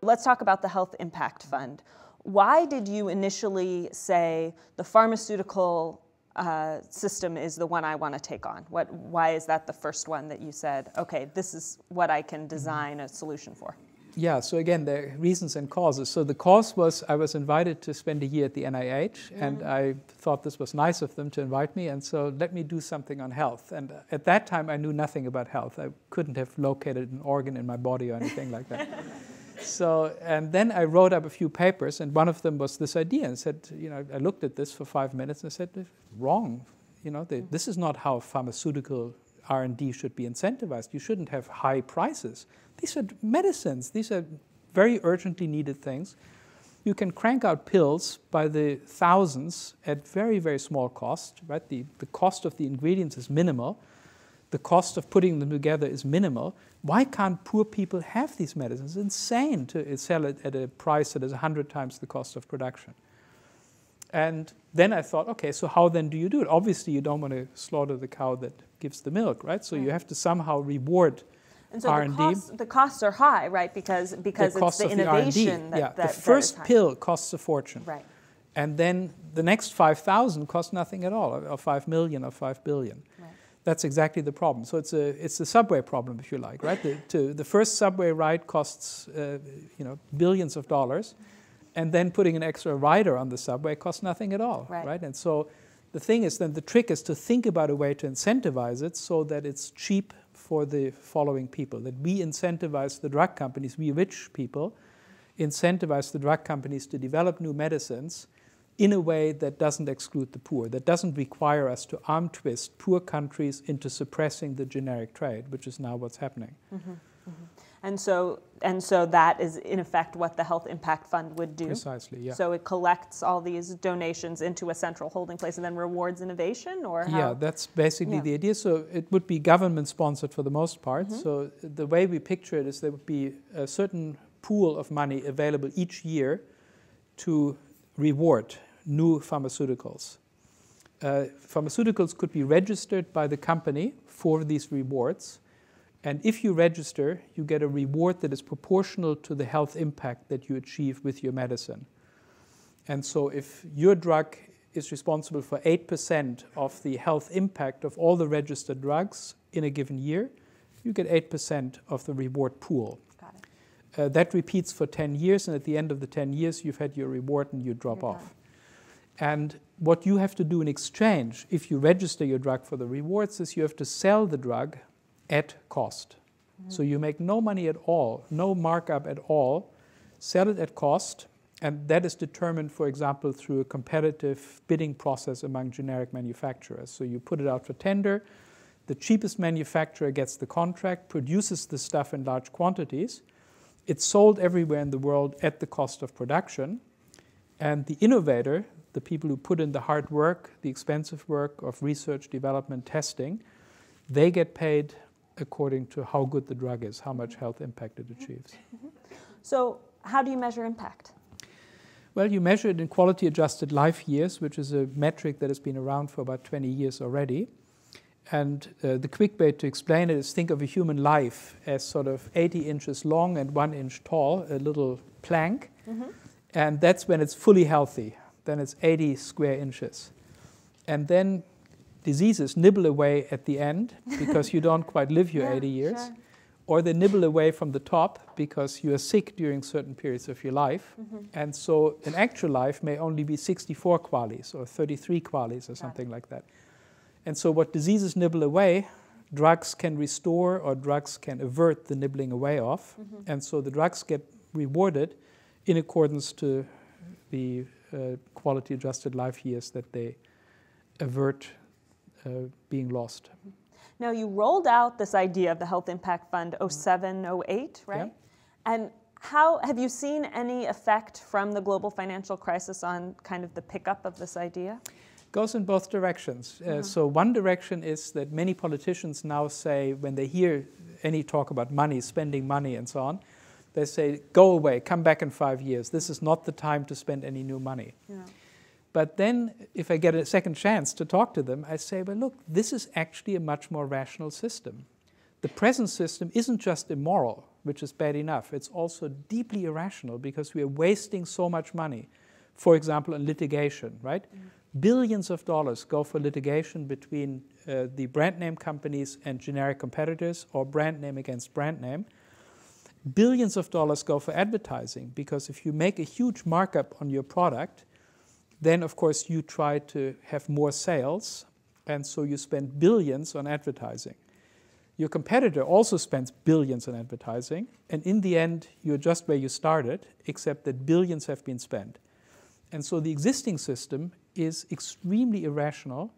Let's talk about the Health Impact Fund. Why did you initially say the pharmaceutical system is the one I want to take on? Why is that the first one that you said, okay, this is what I can design a solution for? Yeah, so again, there are reasons and causes. So the cause was I was invited to spend a year at the NIH, and I thought this was nice of them to invite me, and so let me do something on health. And at that time, I knew nothing about health. I couldn't have located an organ in my body or anything like that. So, and then I wrote up a few papers, and one of them was this idea, and said, I looked at this for 5 minutes and I said, wrong. This is not how pharmaceutical R&D should be incentivized. You shouldn't have high prices. These are medicines. These are very urgently needed things. You can crank out pills by the thousands at very, very small cost, right? The cost of the ingredients is minimal. The cost of putting them together is minimal. Why can't poor people have these medicines? It's insane to sell it at a price that is 100 times the cost of production. And then I thought, okay, so how then do you do it? Obviously, you don't want to slaughter the cow that gives the milk, right? So you have to somehow reward and so R&D. The costs are high, right? Because it's the innovation that the first pill costs a fortune. Right. And then the next 5,000 cost nothing at all, or 5 million or 5 billion. Right. That's exactly the problem. So it's a subway problem, if you like, right? The first subway ride costs billions of dollars, and then putting an extra rider on the subway costs nothing at all, right? And so the thing is, then the trick is to think about a way to incentivize it so that it's cheap for the following people, that we incentivize the drug companies, we rich people, incentivize the drug companies to develop new medicines in a way that doesn't exclude the poor, that doesn't require us to arm twist poor countries into suppressing the generic trade, which is now what's happening. Mm-hmm. Mm-hmm. And so that is, in effect, what the Health Impact Fund would do? Precisely, yeah. So it collects all these donations into a central holding place and then rewards innovation, or how? Yeah, that's basically the idea. So it would be government-sponsored for the most part. Mm-hmm. So the way we picture it is there would be a certain pool of money available each year to reward new pharmaceuticals. Pharmaceuticals could be registered by the company for these rewards. And if you register, you get a reward that is proportional to the health impact that you achieve with your medicine. And so if your drug is responsible for 8% of the health impact of all the registered drugs in a given year, you get 8% of the reward pool. Got it. That repeats for 10 years, and at the end of the 10 years, you've had your reward and you drop off. And what you have to do in exchange, if you register your drug for the rewards, is you have to sell the drug at cost. Mm-hmm. So you make no money at all, no markup at all, sell it at cost, and that is determined, for example, through a competitive bidding process among generic manufacturers. So you put it out for tender, the cheapest manufacturer gets the contract, produces the stuff in large quantities, it's sold everywhere in the world at the cost of production, and the innovator, the people who put in the hard work, the expensive work of research, development, testing, they get paid according to how good the drug is, how much health impact it achieves. Mm-hmm. So how do you measure impact? Well, you measure it in quality-adjusted life years, which is a metric that has been around for about 20 years already. And the quick way to explain it is think of a human life as sort of 80 inches long and 1 inch tall, a little plank. Mm-hmm. And that's when it's fully healthy. Then it's 80 square inches. And then diseases nibble away at the end because you don't quite live your 80 years. Sure. Or they nibble away from the top because you are sick during certain periods of your life. Mm-hmm. And so an actual life may only be 64 qualis or 33 qualis or something like that. And so what diseases nibble away, drugs can restore or drugs can avert the nibbling away of. Mm-hmm. And so the drugs get rewarded in accordance to the quality-adjusted life years that they avert being lost. Now, you rolled out this idea of the Health Impact Fund 07, 08, right? Yeah. And how have you seen any effect from the global financial crisis on kind of the pickup of this idea? Goes in both directions. So one direction is that many politicians now say, when they hear any talk about money, spending money and so on, they say, go away, come back in 5 years. This is not the time to spend any new money. Yeah. But then, if I get a second chance to talk to them, I say, well, look, this is actually a much more rational system. the present system isn't just immoral, which is bad enough, it's also deeply irrational because we are wasting so much money, for example, in litigation, right? Billions of dollars go for litigation between the brand name companies and generic competitors, or brand name against brand name. Billions of dollars go for advertising, because if you make a huge markup on your product, then of course you try to have more sales, and so you spend billions on advertising. Your competitor also spends billions on advertising, and in the end you're just where you started, except that billions have been spent. And so the existing system is extremely irrational,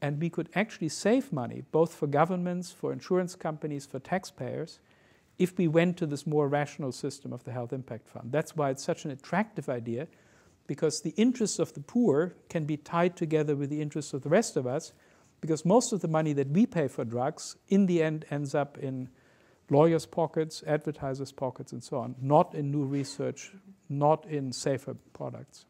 and we could actually save money, both for governments, for insurance companies, for taxpayers, if we went to this more rational system of the Health Impact Fund. That's why it's such an attractive idea, because the interests of the poor can be tied together with the interests of the rest of us, because most of the money that we pay for drugs in the end ends up in lawyers' pockets, advertisers' pockets, and so on, not in new research, not in safer products.